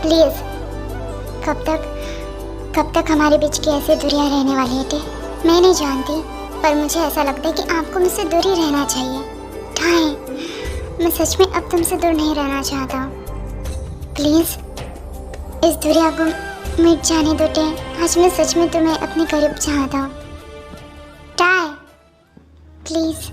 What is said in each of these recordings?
Please, कब तक हमारे बीच की ऐसी दूरियां रहने वाली है? मैं नहीं जानती, पर मुझे ऐसा लगता है कि आपको मुझसे दूर ही रहना चाहिए। ठाए, मैं सच में अब तुमसे दूर नहीं रहना चाहता। प्लीज इस दूरिया को मिट जाने दो टे। आज मैं सच में तुम्हें अपने करीब चाहता हूँ। Tie, please.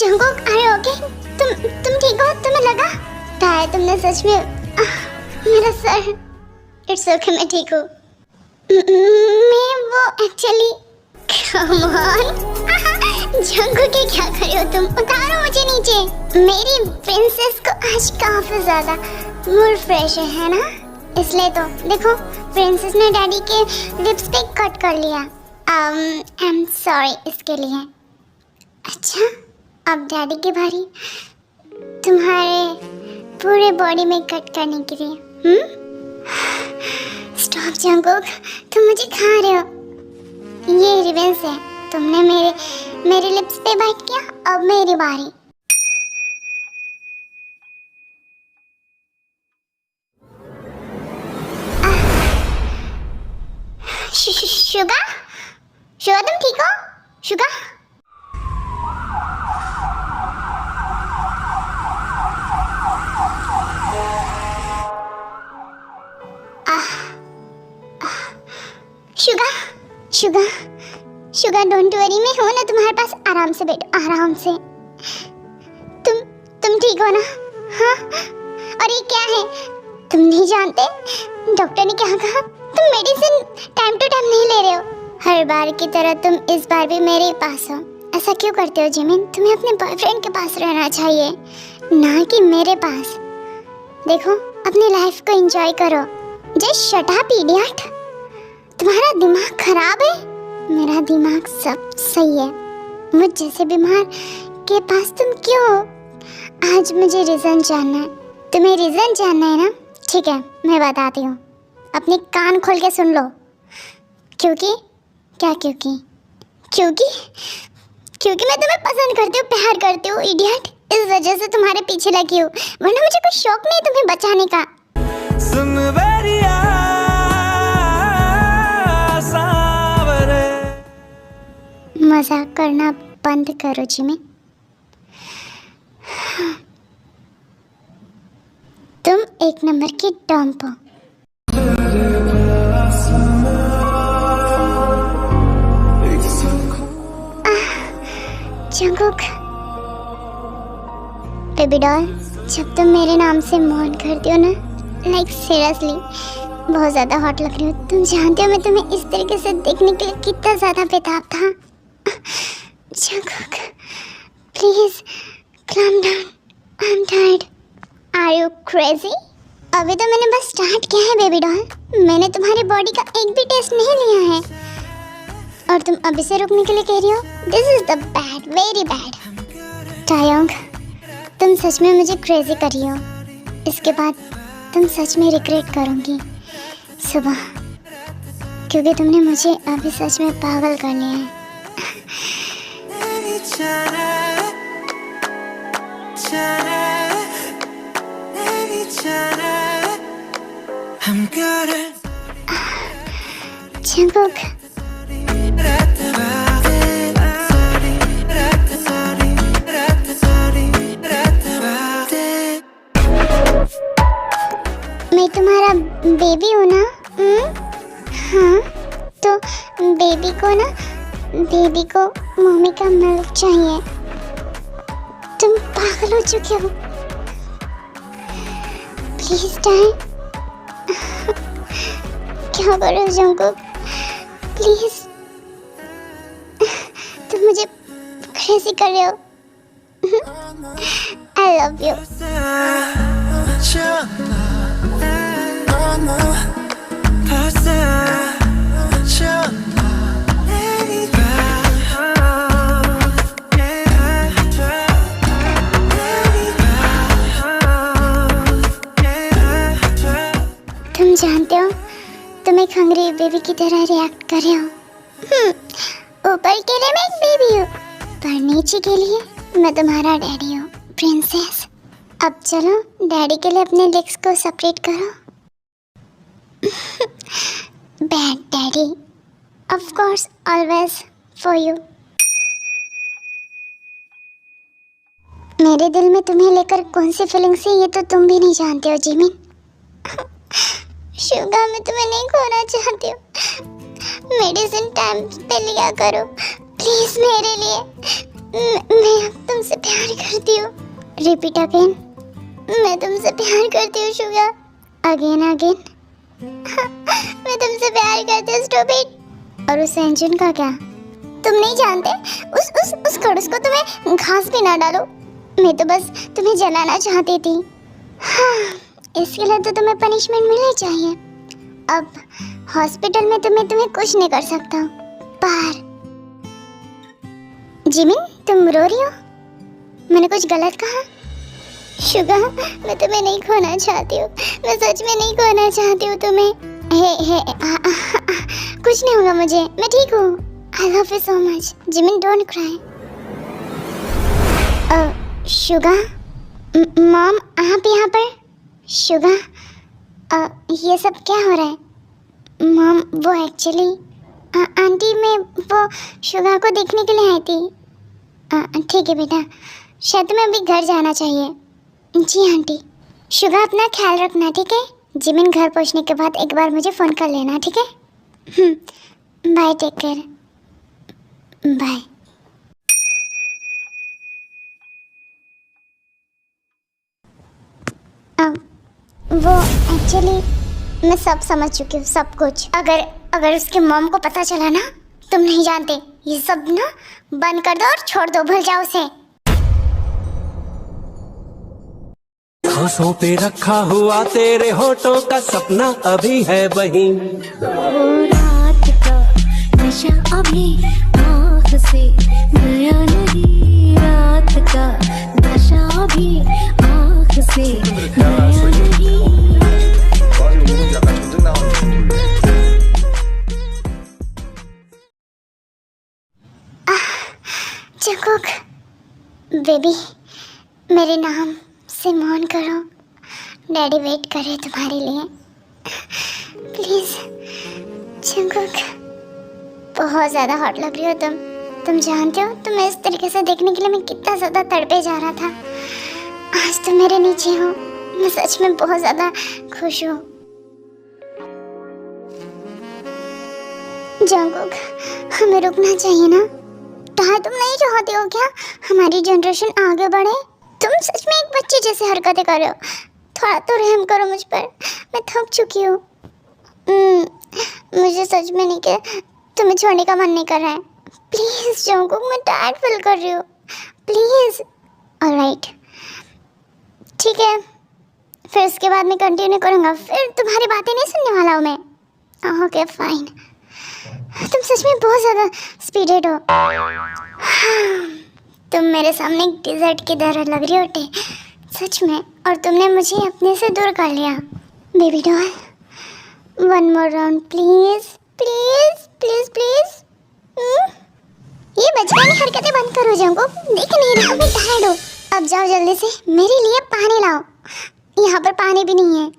Jungkook, are you okay? तुम ठीक हो? तुम्हें लगा? टाई, तुमने सच में मेरा सर। इट्स ओके, मैं ठीक हूँ। मैं वो एक्चुअली कम ऑन जंगकुक, के क्या कर रहे हो तुम? उतारो मुझे नीचे। मेरी प्रिंसेस को आज काफी ज्यादा मूड फ्रेश है ना, इसलिए तो देखो प्रिंसेस ने डैडी के लिप्स पे कट कर लिया। आई एम सॉरी इसके लिए। अच्छा, अब डैडी की बारी तुम्हारे पूरे बॉडी में कट करने के लिए। स्टॉप जंगकुक, तुम मुझे खा रहे हो। ये रिवेंज है। तुमने मेरे लिप्स पे बाइट किया, अब मेरी बारी। शुगा, शुगा तुम ठीक हो? Suga, Suga, Suga don't worry, मैं हूं ना तुम्हारे पास। आराम से बैठो, आराम से। तुम ठीक हो ना? हाँ। और ये क्या है? तुम नहीं जानते डॉक्टर ने क्या कहा? तुम मेडिसिन टाइम टू टाइम नहीं ले रहे हो। हर बार की तरह तुम इस बार भी मेरे पास हो। ऐसा क्यों करते हो जिमिन? तुम्हें अपने बॉयफ्रेंड के पास रहना चाहिए, ना कि मेरे पास। देखो, अपनी लाइफ को एंजॉय करो। Just shut up idiot. तुम्हारा दिमाग खराब है? मेरा दिमाग सब सही है। मुझ जैसे बीमार के पास तुम क्यों हो? आज मुझे रीजन जानना है। तुम्हें रीजन जानना है ना? ठीक है, मैं बताती हूँ। अपने कान खोल के सुन लो। क्योंकि क्या? क्योंकि मैं तुम्हें पसंद करती हूँ, प्यार करती हूँ इडियट। इस वजह से तुम्हारे पीछे लगी हूँ, वरना मुझे कोई शौक नहीं तुम्हें बचाने का। मजाक करना बंद करो जिमी। तुम एक नंबर की डंप हो। जंगकुक, बेबी डॉल, जब तुम मेरे नाम से मोहन करती हो ना, लाइक सीरियसली बहुत ज़्यादा हॉट लग रही हो। तुम जानते हो मैं तुम्हें इस तरीके से देखने के लिए कितना ज़्यादा बेताब था। Jungkook, please calm down, I'm tired. Are you crazy? अभी तो मैंने बस स्टार्ट किया है बेबी डॉल। मैंने तुम्हारी बॉडी का एक भी टेस्ट नहीं लिया है, और तुम अभी से रुकने के लिए कह रही हो? This is the bad, very bad. टायोंग, तुम सच में मुझे क्रेजी कर रही हो। इसके बाद तुम सच में रिग्रेट करोगी सुबह, क्योंकि तुमने मुझे अभी सच में पागल कर लिया है। जंगकुक, मैं तुम्हारा बेबी हूँ ना? हाँ, तो बेबी को मम्मी का मिल्क चाहिए। तुम पागल हो चुके हो। प्लीज टाइम, क्या करो जंगकुक, प्लीज। तुम मुझे क्रेजी कर रहे हो। आई लव यू। जानते हो तुम एक हंग्री बेबी की तरह रिएक्ट कर रहे हो। ऊपर के लिए मैं एक बेबी हूँ, पर नीचे के लिए मैं तुम्हारा डैडी हूँ, प्रिंसेस। अब चलो डैडी के लिए अपने लेग्स को सेपरेट करो। Bad daddy, of course always for you. मेरे दिल में तुम्हें लेकर कौन सी फीलिंग्स है ये तो तुम भी नहीं जानते हो जिमिन। शुगा, मैं तुम्हें नहीं खोना चाहती हूँ। मेडिसिन टाइम पे लिया करो प्लीज मेरे लिए। मैं अब तुमसे प्यार करती हूँ। Repeat again. मैं तुमसे प्यार करती हूँ शुगा। Again again. मैं तुमसे प्यार करती हूँ स्टूपिड। और उस इंजन का क्या? तुम नहीं जानते उस खड़ूस को तुम्हें घास भी ना डालो। मैं तो बस तुम्हें जलाना चाहती थी। हाँ, इसके लिए तो तुम्हें पनिशमेंट मिलनी चाहिए। अब हॉस्पिटल में तुम्हें कुछ नहीं कर सकता। बाहर। जिमिन, तुम रो रही हो? मैंने कुछ गलत कहा? शुगा, मैं तुम्हें नहीं खोना चाहती हूँ। मैं सच में नहीं खोना चाहती हूँ तुम्हें। कुछ नहीं होगा मुझे, मैं ठीक हूँ। आई love you so much. Jimin, don't cry. Suga, mom आप यहाँ पर? शुगा, ये सब क्या हो रहा है? मॉम, वो एक्चुअली आंटी, मैं वो शुगा को देखने के लिए आई थी। ठीक है बेटा, शायद तुम्हें अभी घर जाना चाहिए। जी आंटी। शुगा, अपना ख्याल रखना, ठीक है? जिमिन घर पहुंचने के बाद एक बार मुझे फ़ोन कर लेना, ठीक है? Bye, take care. बाय। वो एक्चुअली मैं सब समझ चुकी हूँ, सब कुछ। अगर उसके मॉम को पता चला ना, तुम नहीं जानते, ये सब ना बंद कर दो और छोड़ दो, भूल जाओ उसे। सांसों पे रखा हुआ तेरे होठों का सपना अभी है वही। रात का नशा अभी आँख से गया नहीं। रात का नशा अभी आँख से गया नहीं। जंगकुक बेबी, मेरे नाम से मौन करो। डैडी वेट कर रहे तुम्हारे लिए। प्लीज जंगकुक, बहुत ज़्यादा हॉट लग रही हो तुम जानते हो तुम्हें इस तरीके से देखने के लिए मैं कितना ज़्यादा तड़पे जा रहा था। आज तुम मेरे नीचे हो, मैं सच में बहुत ज़्यादा खुश हूँ। जंगकुक, हमें रुकना चाहिए ना? क्या तुम नहीं चाहते हो क्या हमारी जनरेशन आगे बढ़े? तुम सच में एक बच्चे जैसे हरकतें कर रहे हो। थोड़ा तो रहम करो मुझ पर, मैं थक चुकी हूँ। मुझे सच में नहीं कि तुम्हें छोड़ने का मन नहीं कर रहा है। प्लीज़ जंगकुक, मैं टायर्ड फील कर रही हूँ, प्लीज़। ऑलराइट, ठीक है, फिर उसके बाद मैं कंटिन्यू करूँगा। फिर तुम्हारी बातें नहीं सुनने वाला हूँ मैं। Okay fine. तुम सच में बहुत ज़्यादा स्पीडेड हो। तुम मेरे सामने एक डिज़र्ट की तरह लग रही हो टे, सच में। और तुमने मुझे अपने से दूर कर लिया। Baby doll, one more round please please please please. ये बचकानी हरकतें बंद करो जंगकुक, देख नहीं रहा मैं टायर्ड हूँ। अब जाओ जल्दी से मेरे लिए पानी लाओ। यहाँ पर पानी भी नहीं है।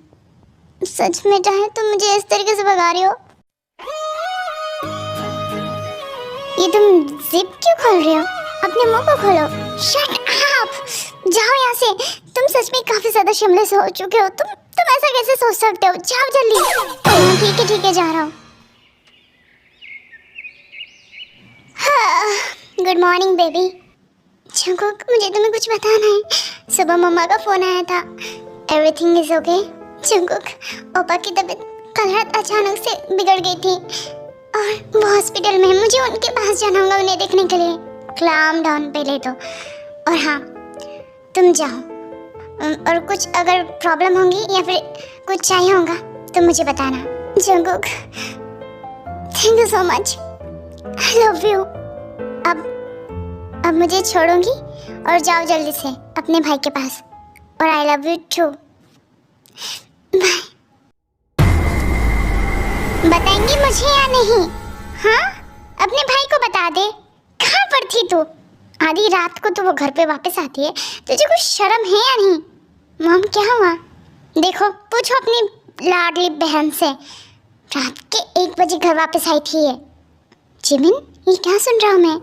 सच में चाहे तुम मुझे इस तरीके से भगा रही हो। ये तुम जिप क्यों खोल रहे हो? अपने मुंह को खोलो। शट अप, जाओ यहाँ से। तुम सच में काफी ज्यादा शिमले से हो चुके हो। तुम ऐसा कैसे सोच सकते हो? जाओ जल्दी। ठीक है, जा रहा हूँ। Good morning baby. जंगकुक, मुझे तुम्हें कुछ बताना है। सुबह मम्मा का फोन आया था। Everything is okay? जंगकुक, ओपा की तबीयत कल रात अचानक से बिगड़ गई थी और वो हॉस्पिटल में। मुझे उनके पास जाना होगा उन्हें देखने के लिए। क्लाम डाउन पहले तो। और हाँ, तुम जाओ और कुछ अगर प्रॉब्लम होगी या फिर कुछ चाहिए होगा तो मुझे बताना। Jungkook, thank you so much, I love you. अब मुझे छोड़ोगी और जाओ जल्दी से अपने भाई के पास। और I love you too. Bye. बताएंगी मुझे या नहीं? हाँ, अपने भाई को बता दे। कहाँ पर थी तू? आधी रात को तो वो घर पे वापस आती है, तुझे कुछ शर्म है या नहीं? मॉम क्या हुआ? देखो पूछो अपनी लाडली बहन से, रात के 1 बजे घर वापस आई थी ये। जिमिन, ये क्या सुन रहा हूँ मैं?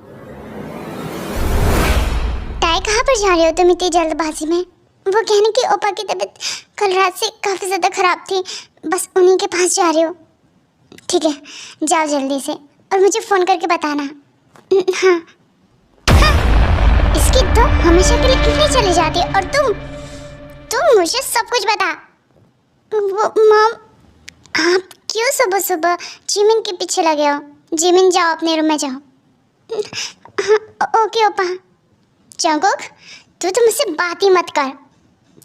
ताई कहाँ पर जा रहे हो तुम इतनी जल्दबाजी में? वो कहने की ओपा की तबीयत कल रात से काफ़ी ज़्यादा ख़राब थी, बस उन्हीं के पास जा रहे हो। ठीक है, जाओ जल्दी से और मुझे फ़ोन करके बताना। हाँ हाँ, इसकी तो हमेशा के लिए कितनी चली जाती है, और तुम मुझे सब कुछ बता। वो मॉम, आप क्यों सुबह सुबह जिमिन के पीछे लगे हो? जिमिन जाओ अपने रूम में जाओ। हाँ, ओके ओपा। जंगकुक, तू तो मुझसे बात ही मत कर,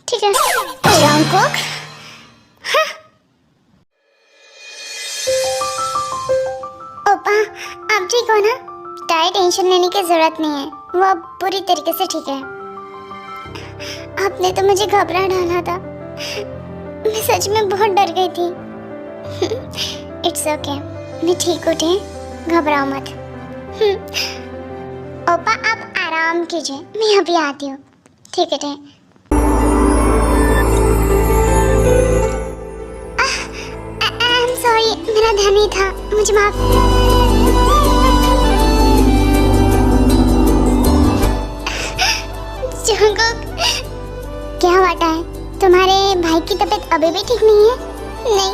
ठीक है? जंगकुक, हाँ। ओपा, आप ठीक हो ना? ताई टेंशन लेने की जरूरत नहीं है, वो अब पूरी तरीके से ठीक है। आपने तो मुझे घबरा डाला था, मैं सच में बहुत डर गई थी। इट्स ओके, मैं ठीक हूँ, घबराओ मत। ओपा आप आराम कीजिए, मैं अभी आती हूँ, ठीक है? आई एम सॉरी, मेरा ध्यान नहीं था, मुझे माफ। जंगकुक, क्या बात है? तुम्हारे भाई की तबीयत अभी भी ठीक नहीं है? नहीं,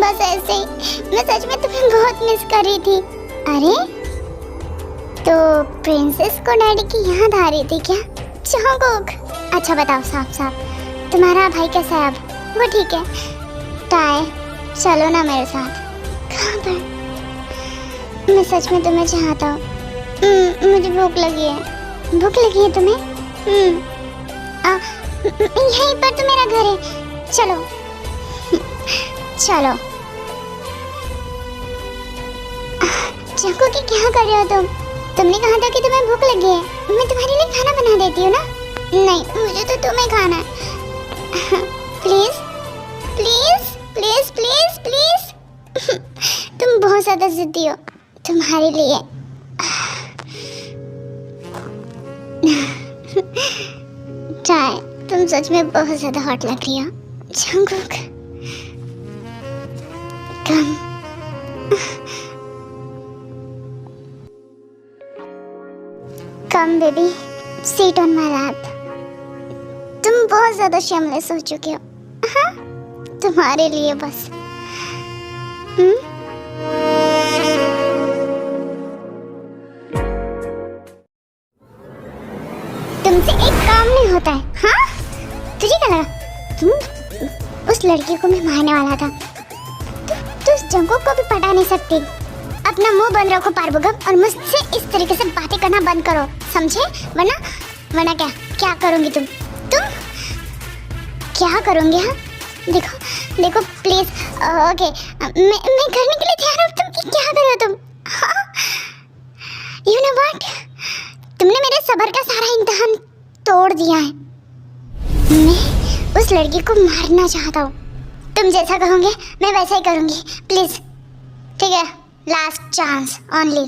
बस ऐसे ही। मैं सच में तुम्हें बहुत मिस कर रही थी। अरे, तो प्रिंसेस को डैडी की याद आ रही थी क्या? जंगकुक, अच्छा बताओ साफ साफ, तुम्हारा भाई कैसा है अब? वो ठीक है? ताई, चलो ना मेरे साथ। कहाँ पर? मैं सच में तुम्हें चाहता हूँ। मुझे भूख लगी है। भूख लगी है तुम्हें? यहीं पर तो मेरा घर है, चलो चलो। जंगकुक, क्या कर रहे हो तुम? तुमने कहा था कि तुम्हें भूख लगी है, मैं तुम्हारे लिए खाना बना देती हूँ ना। नहीं, मुझे तो तुम्हें खाना है। Please please please please please. तुम बहुत ज़्यादा जिद्दी हो, तुम्हारे लिए। चाय, तुम सच में बहुत ज़्यादा हॉट लग रही हो। Jungkook, come. Come baby, seat on my lap. तुम बहुत ज़्यादा शेमलेस हो चुके हो। हाँ, तुम्हारे लिए बस। तुमसे एक काम नहीं होता है। हाँ, तुझे क्या लगा? तुम उस लड़की को मैं मारने वाला था। तू उस जंगकुक को भी पटा नहीं सकती। अपना मुंह बंद रखो पारबुगम, और मुझसे इस तरीके से बातें करना बंद करो, समझे? वरना क्या करोगी तुम क्या करोगे? हाँ, देखो प्लीज। ओके, मैं करने के लिए तैयार हूँ। तुम क्या कर रहे हो तुम? हाँ, यू नो व्हाट, तुमने मेरे सब्र का सारा इम्तिहान तोड़ दिया है। मैं उस लड़की को मारना चाहता हूँ। तुम जैसा कहोगे मैं वैसा ही करूँगी, प्लीज। ठीक है, लास्ट चांस ओनली।